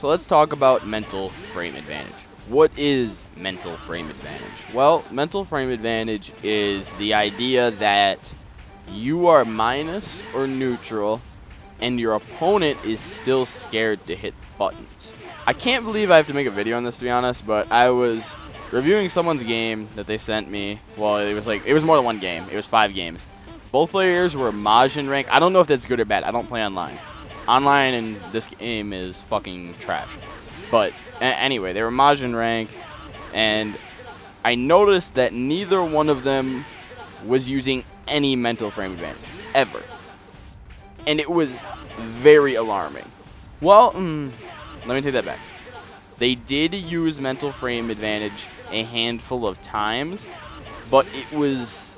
So let's talk about mental frame advantage. What is mental frame advantage? Well, mental frame advantage is the idea that you are minus or neutral and your opponent is still scared to hit buttons. I can't believe I have to make a video on this, to be honest, but I was reviewing someone's game that they sent me. Well, it was more than one game. It was 5 games. Both players were Majin rank. I don't know if that's good or bad. I don't play online. Online in this game is fucking trash. But anyway, they were Majin rank, and I noticed that neither one of them was using any mental frame advantage, ever. And it was very alarming. Well, let me take that back. They did use mental frame advantage a handful of times, but it was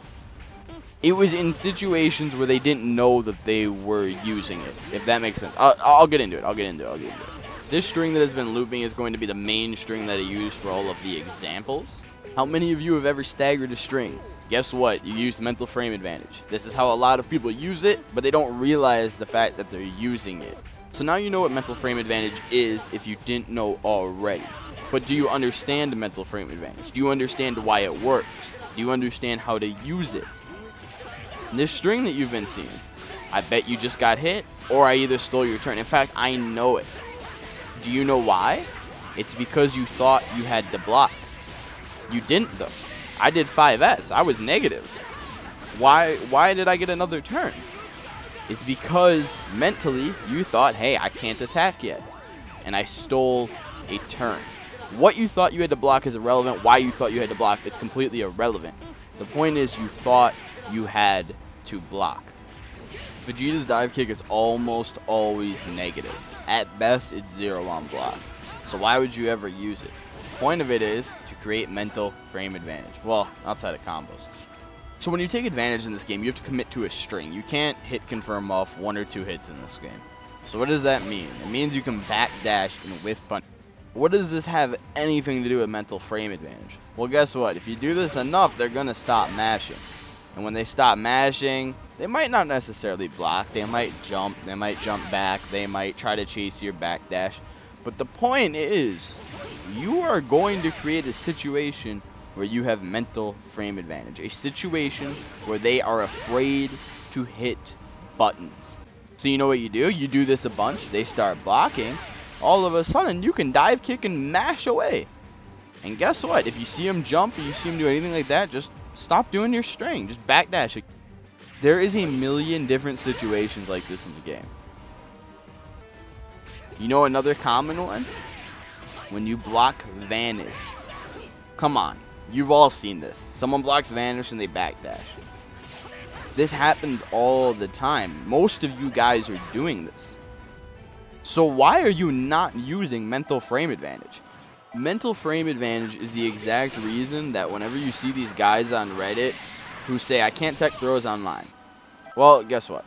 in situations where they didn't know that they were using it, if that makes sense. I'll get into it. This string that has been looping is going to be the main string that I use for all of the examples. How many of you have ever staggered a string? Guess what? You used mental frame advantage. This is how a lot of people use it, but they don't realize the fact that they're using it. So now you know what mental frame advantage is if you didn't know already. But do you understand mental frame advantage? Do you understand why it works? Do you understand how to use it? This string that you've been seeing, I bet you just got hit, or I either stole your turn. In fact, I know it. Do you know why? It's because you thought you had to block. You didn't, though. I did 5S. I was negative. Why did I get another turn? It's because mentally you thought, hey, I can't attack yet. And I stole a turn. What you thought you had to block is irrelevant. Why you thought you had to block, it's completely irrelevant. The point is you thought you had to block. Vegeta's dive kick is almost always negative. At best, it's 0 on block. So why would you ever use it? The point of it is to create mental frame advantage. Well, outside of combos. So when you take advantage in this game, you have to commit to a string. You can't hit confirm off 1 or 2 hits in this game. So what does that mean? It means you can backdash and whiff punch. What does this have anything to do with mental frame advantage? Well, guess what? If you do this enough, they're going to stop mashing. And when they stop mashing, they might not necessarily block. They might jump back. They might try to chase your backdash. But the point is, you are going to create a situation where you have mental frame advantage. A situation where they are afraid to hit buttons. So you know what you do? You do this a bunch. They start blocking. All of a sudden, you can dive kick and mash away. And guess what? If you see them jump or you see them do anything like that, just stop doing your string. Just backdash it. There is a million different situations like this in the game. You know another common one? When you block vanish. Come on. You've all seen this. Someone blocks vanish and they backdash. This happens all the time. Most of you guys are doing this. So why are you not using mental frame advantage? Mental frame advantage is the exact reason that whenever you see these guys on Reddit who say, I can't tech throws online. Well, guess what?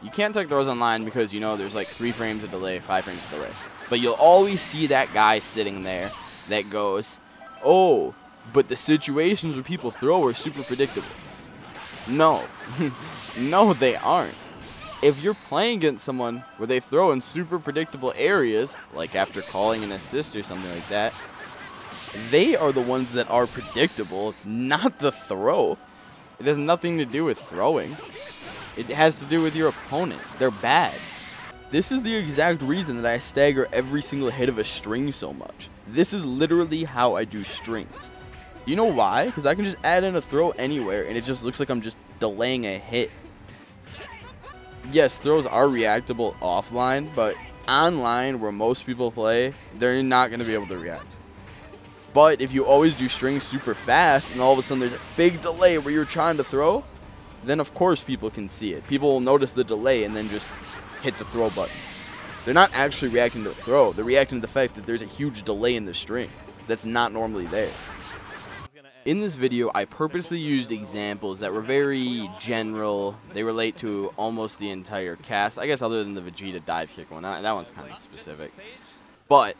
You can't tech throws online because, you know, there's like 3 frames of delay, 5 frames of delay. But you'll always see that guy sitting there that goes, oh, but the situations where people throw are super predictable. No. No, they aren't. If you're playing against someone where they throw in super predictable areas, like after calling an assist or something like that, they are the ones that are predictable, not the throw. It has nothing to do with throwing. It has to do with your opponent. They're bad. This is the exact reason that I stagger every single hit of a string so much. This is literally how I do strings. You know why? Because I can just add in a throw anywhere and it just looks like I'm just delaying a hit. Yes, throws are reactable offline, but online, where most people play, they're not going to be able to react. But if you always do strings super fast, and all of a sudden there's a big delay where you're trying to throw, then of course people can see it. People will notice the delay and then just hit the throw button. They're not actually reacting to the throw. They're reacting to the fact that there's a huge delay in the string that's not normally there. In this video, I purposely used examples that were very general. They relate to almost the entire cast. I guess other than the Vegeta dive kick one. That one's kind of specific. But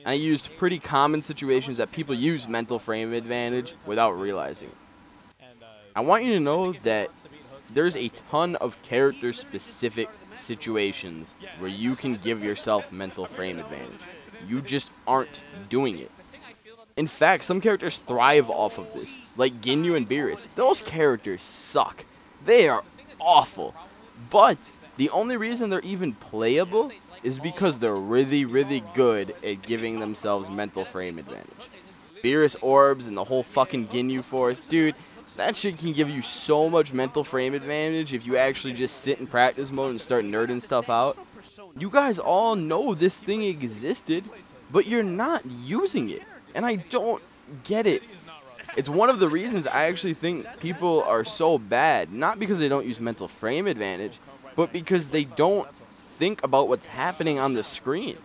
I used pretty common situations that people use mental frame advantage without realizing it. I want you to know that there's a ton of character-specific situations where you can give yourself mental frame advantage. You just aren't doing it. In fact, some characters thrive off of this, like Ginyu and Beerus. Those characters suck. They are awful. But the only reason they're even playable is because they're really, really good at giving themselves mental frame advantage. Beerus orbs and the whole fucking Ginyu force, dude, that shit can give you so much mental frame advantage if you actually just sit in practice mode and start nerding stuff out. You guys all know this thing existed, but you're not using it. And I don't get it. It's one of the reasons I actually think people are so bad, not because they don't use mental frame advantage, but because they don't think about what's happening on the screen.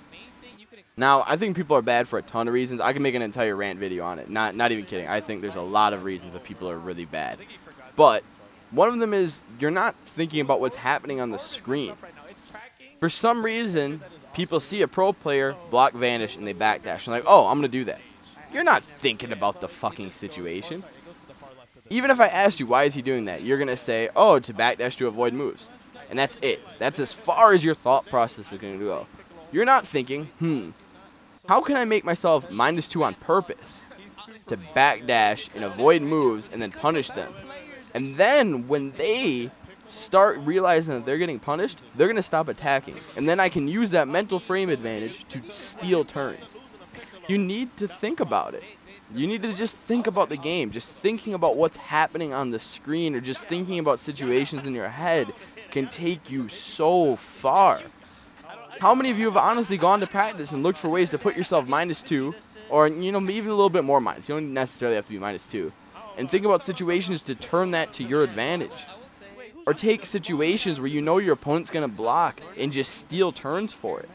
Now, I think people are bad for a ton of reasons. I can make an entire rant video on it. Not even kidding. I think there's a lot of reasons that people are really bad. But one of them is you're not thinking about what's happening on the screen. For some reason, people see a pro player block vanish and they backdash. And like, oh, I'm going to do that. You're not thinking about the fucking situation. Even if I asked you, why is he doing that? You're going to say, oh, to backdash to avoid moves. And that's it. That's as far as your thought process is going to go. You're not thinking, how can I make myself -2 on purpose to backdash and avoid moves and then punish them? And then when they start realizing that they're getting punished, they're going to stop attacking. And then I can use that mental frame advantage to steal turns. You need to think about it. You need to just think about the game. Just thinking about what's happening on the screen or just thinking about situations in your head can take you so far. How many of you have honestly gone to practice and looked for ways to put yourself -2 or, you know, even a little bit more minus? You don't necessarily have to be -2. And think about situations to turn that to your advantage. Or take situations where you know your opponent's going to block and just steal turns for it.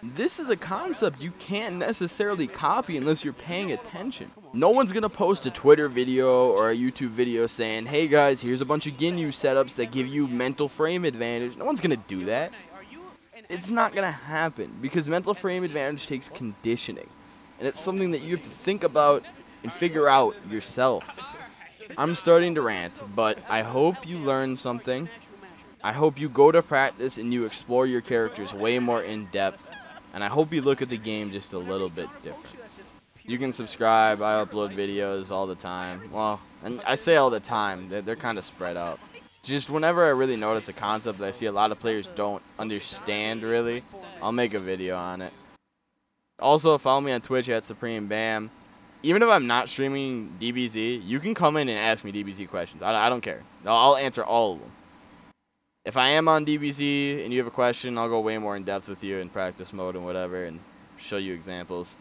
This is a concept you can't necessarily copy unless you're paying attention. No one's going to post a Twitter video or a YouTube video saying, hey guys, here's a bunch of Ginyu setups that give you mental frame advantage. No one's going to do that. It's not going to happen because mental frame advantage takes conditioning. And it's something that you have to think about and figure out yourself. I'm starting to rant, but I hope you learn something. I hope you go to practice and you explore your characters way more in depth. And I hope you look at the game just a little bit different. You can subscribe. I upload videos all the time. Well, and I say all the time. They're kind of spread out. Just whenever I really notice a concept that I see a lot of players don't understand really, I'll make a video on it. Also, follow me on Twitch at SupremeBam. Even if I'm not streaming DBZ, you can come in and ask me DBZ questions. I don't care. I'll answer all of them. If I am on DBZ and you have a question, I'll go way more in depth with you in practice mode and whatever and show you examples.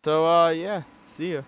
So, yeah, see ya.